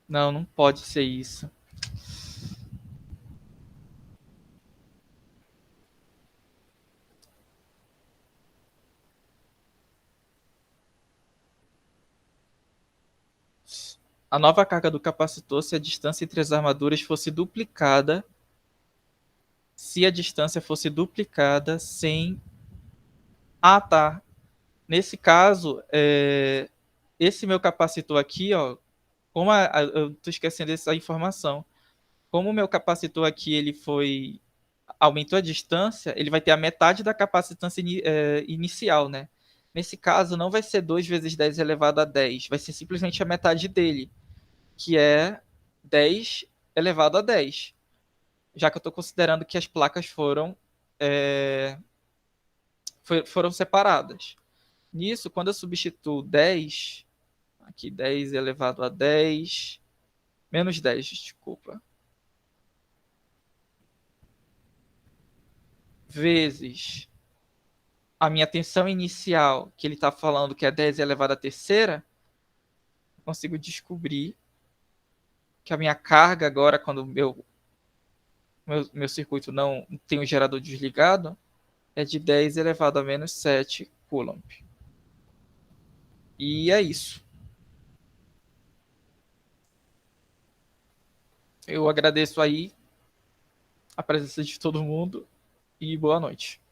Não, não pode ser isso. A nova carga do capacitor se a distância entre as armaduras fosse duplicada. Se a distância fosse duplicada sem... Ah, tá. Nesse caso, esse meu capacitor aqui, ó, eu estou esquecendo essa informação. Como o meu capacitor aqui ele aumentou a distância, ele vai ter a metade da capacitância inicial, né? Nesse caso, não vai ser 2 vezes 10 elevado a 10, vai ser simplesmente a metade dele, que é 10 elevado a 10. Já que eu estou considerando que as placas foram separadas. Nisso, quando eu substituo 10, aqui 10 elevado a 10, menos 10, desculpa, vezes a minha tensão inicial, que ele está falando que é 10 elevado à terceira, eu consigo descobrir que a minha carga agora, quando meu circuito não tem o gerador desligado, é de 10 elevado a menos 7 Coulomb. E é isso. Eu agradeço aí a presença de todo mundo e boa noite.